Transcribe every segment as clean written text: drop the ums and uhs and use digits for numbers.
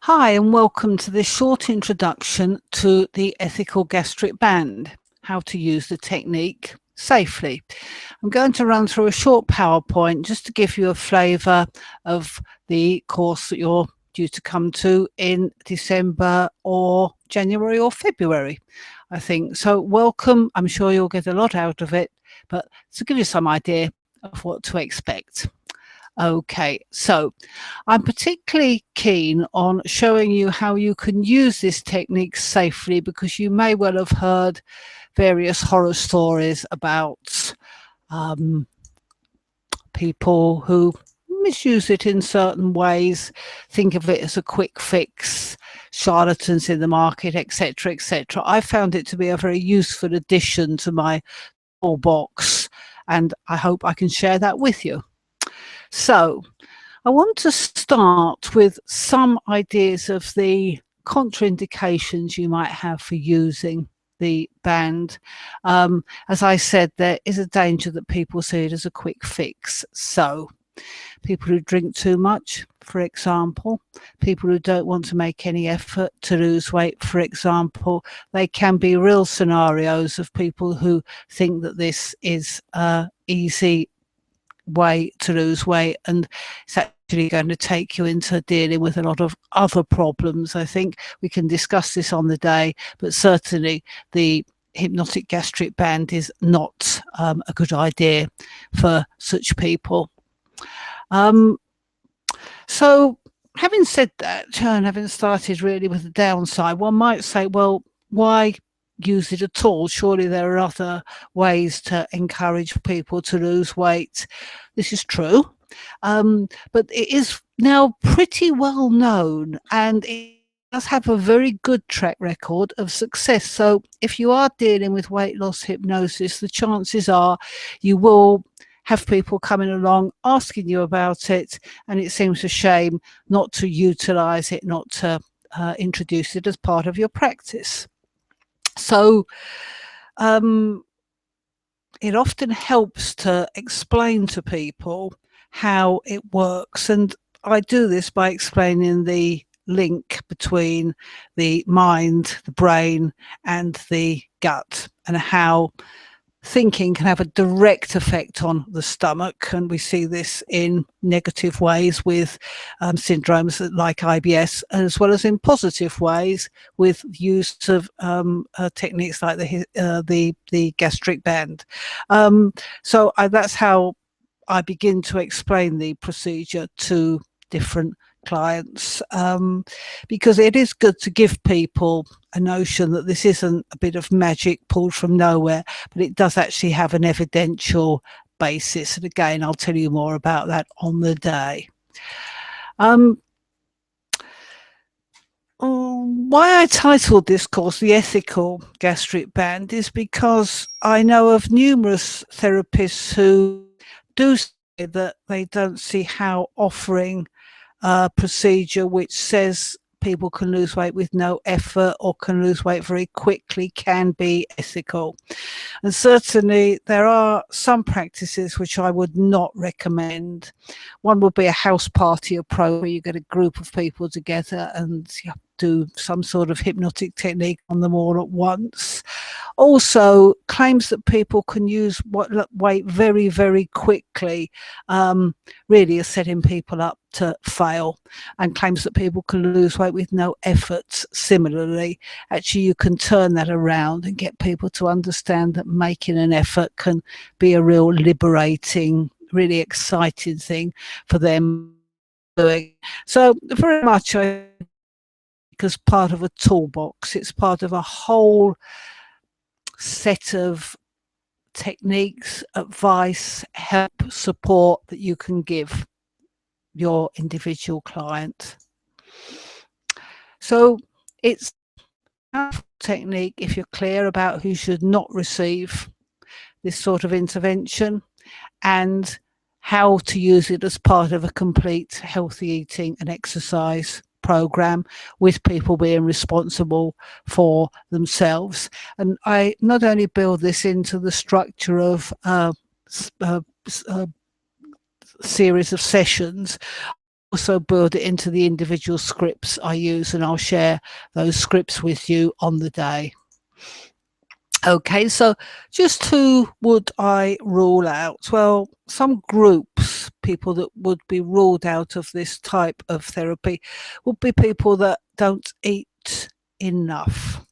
Hi, and welcome to this short introduction to the ethical gastric band, how to use the technique safely. I'm going to run through a short PowerPoint just to give you a flavour of the course that you're due to come to in December or January or February, I think. So welcome. I'm sure you'll get a lot out of it, but to give you some idea of what to expect. Okay, so I'm particularly keen on showing you how you can use this technique safely, because you may well have heard various horror stories about people who misuse it in certain ways, think of it as a quick fix, charlatans in the market, etc., etc. I found it to be a very useful addition to my toolbox, and I hope I can share that with you. So I want to start with some ideas of the contraindications you might have for using the band. As I said, there is a danger that people see it as a quick fix. So people who drink too much, for example, people who don't want to make any effort to lose weight, for example, they can be real scenarios of people who think that this is an easy way to lose weight, and it's actually going to take you into dealing with a lot of other problems. I think we can discuss this on the day, but certainly the hypnotic gastric band is not a good idea for such people. So having said that, and having started really with the downside, one might say, well, why use it at all? Surely there are other ways to encourage people to lose weight. This is true, but it is now pretty well known, and it does have a very good track record of success. So if you are dealing with weight loss hypnosis, the chances are you will have people coming along asking you about it, and it seems a shame not to utilize it, not to introduce it as part of your practice. So it often helps to explain to people how it works, and I do this by explaining the link between the mind, the brain, and the gut, and how thinking can have a direct effect on the stomach. And we see this in negative ways with syndromes like IBS, as well as in positive ways with use of techniques like the gastric band. So that's how I begin to explain the procedure to different clients, because it is good to give people a notion that this isn't a bit of magic pulled from nowhere, but it does actually have an evidential basis. And again, I'll tell you more about that on the day. Why I titled this course The Ethical Gastric Band is because I know of numerous therapists who do say that they don't see how offering a procedure which says people can lose weight with no effort or can lose weight very quickly can be ethical. And certainly there are some practices which I would not recommend. One would be a house party approach, where you get a group of people together and do some sort of hypnotic technique on them all at once. Also, claims that people can use weight very, very quickly really are setting people up to fail. And claims that people can lose weight with no effort, similarly, actually you can turn that around and get people to understand that making an effort can be a real liberating, really exciting thing for them doing. So very much as part of a toolbox, it's part of a whole set of techniques, advice, help, support that you can give your individual client. So it's a technique if you're clear about who should not receive this sort of intervention, and how to use it as part of a complete healthy eating and exercise program, with people being responsible for themselves. And I not only build this into the structure of a series of sessions, also build it into the individual scripts I use, and I'll share those scripts with you on the day. Okay, so just who would I rule out? Well, some groups, people that would be ruled out of this type of therapy, would be people that don't eat enough.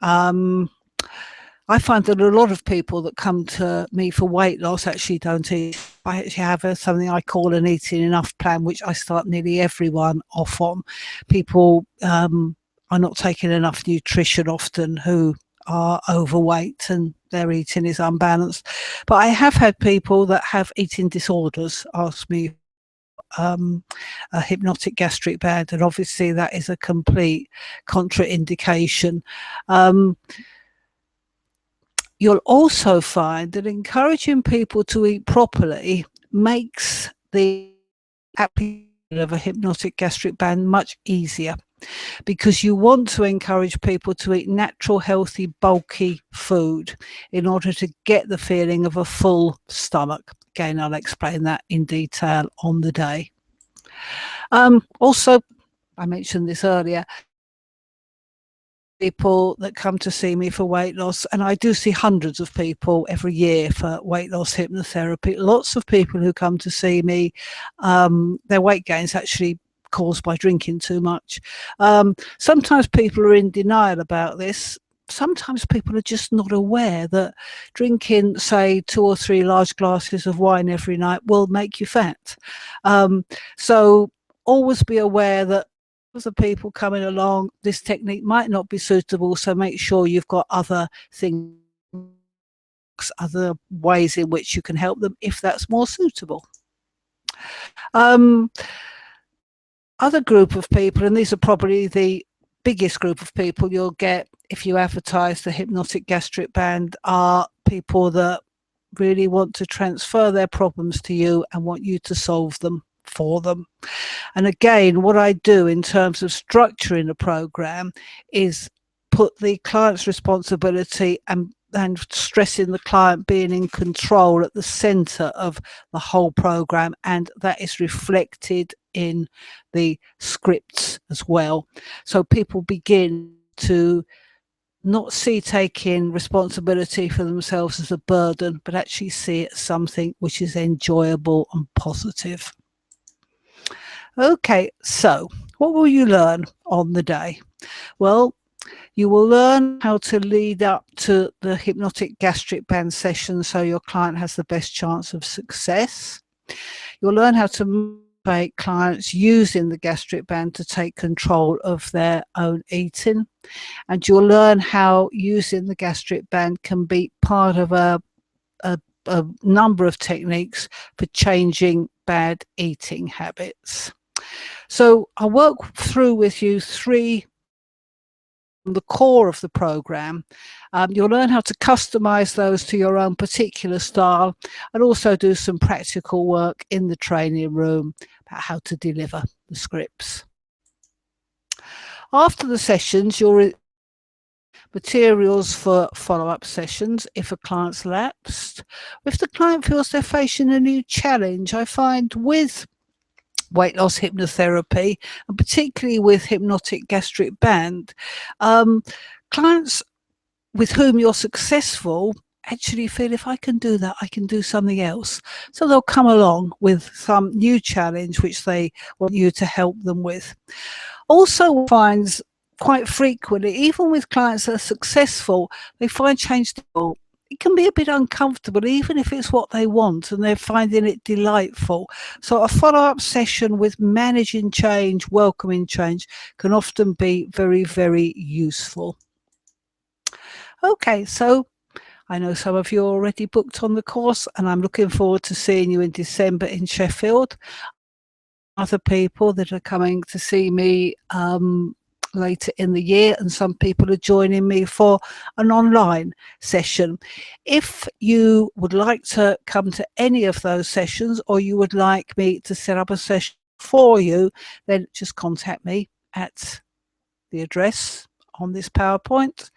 I find that a lot of people that come to me for weight loss actually don't eat. I actually have something I call an eating enough plan, which I start nearly everyone off on. People are not taking enough nutrition often who are overweight and their eating is unbalanced. But I have had people that have eating disorders ask me a hypnotic gastric band, and obviously that is a complete contraindication. You'll also find that encouraging people to eat properly makes the application of a hypnotic gastric band much easier, because you want to encourage people to eat natural, healthy, bulky food in order to get the feeling of a full stomach. Again, I'll explain that in detail on the day. Also, I mentioned this earlier, people that come to see me for weight loss, and I do see hundreds of people every year for weight loss hypnotherapy. Lots of people who come to see me, their weight gain is actually caused by drinking too much. Sometimes people are in denial about this. Sometimes people are just not aware that drinking, say, 2 or 3 large glasses of wine every night will make you fat. So always be aware that the people coming along, this technique might not be suitable, so make sure you've got other things, other ways in which you can help them if that's more suitable. Other group of people, and these are probably the biggest group of people you'll get if you advertise the hypnotic gastric band, are people that really want to transfer their problems to you and want you to solve them for them. And again, what I do in terms of structuring a program is put the client's responsibility and stressing the client being in control at the center of the whole program, and that is reflected in the scripts as well. So people begin to not see taking responsibility for themselves as a burden, but actually see it as something which is enjoyable and positive. Okay, so what will you learn on the day? Well, you will learn how to lead up to the hypnotic gastric band session so your client has the best chance of success. You'll learn how to motivate clients using the gastric band to take control of their own eating. And you'll learn how using the gastric band can be part of a number of techniques for changing bad eating habits. So I'll work through with you 3 the core of the program. You'll learn how to customize those to your own particular style, and also do some practical work in the training room about how to deliver the scripts. After the sessions, you'll materials for follow-up sessions if a client's lapsed. If the client feels they're facing a new challenge, I find with weight loss hypnotherapy, and particularly with hypnotic gastric band, clients with whom you're successful actually feel, if I can do that, I can do something else. So they'll come along with some new challenge which they want you to help them with. Also finds quite frequently, even with clients that are successful, they find change difficult. It can be a bit uncomfortable, even if it's what they want and they're finding it delightful. So a follow-up session with managing change, welcoming change, can often be very, very useful. Okay, so I know some of you are already booked on the course, and I'm looking forward to seeing you in December in Sheffield. Other people that are coming to see me later in the year, and some people are joining me for an online session. If you would like to come to any of those sessions, or you would like me to set up a session for you, then just contact me at the address on this PowerPoint.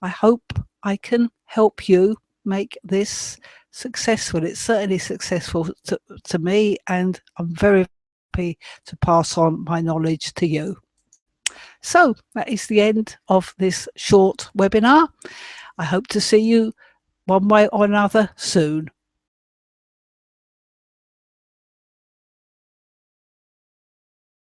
I hope I can help you make this successful. It's certainly successful to me, and I'm very happy to pass on my knowledge to you. So that is the end of this short webinar. I hope to see you one way or another soon.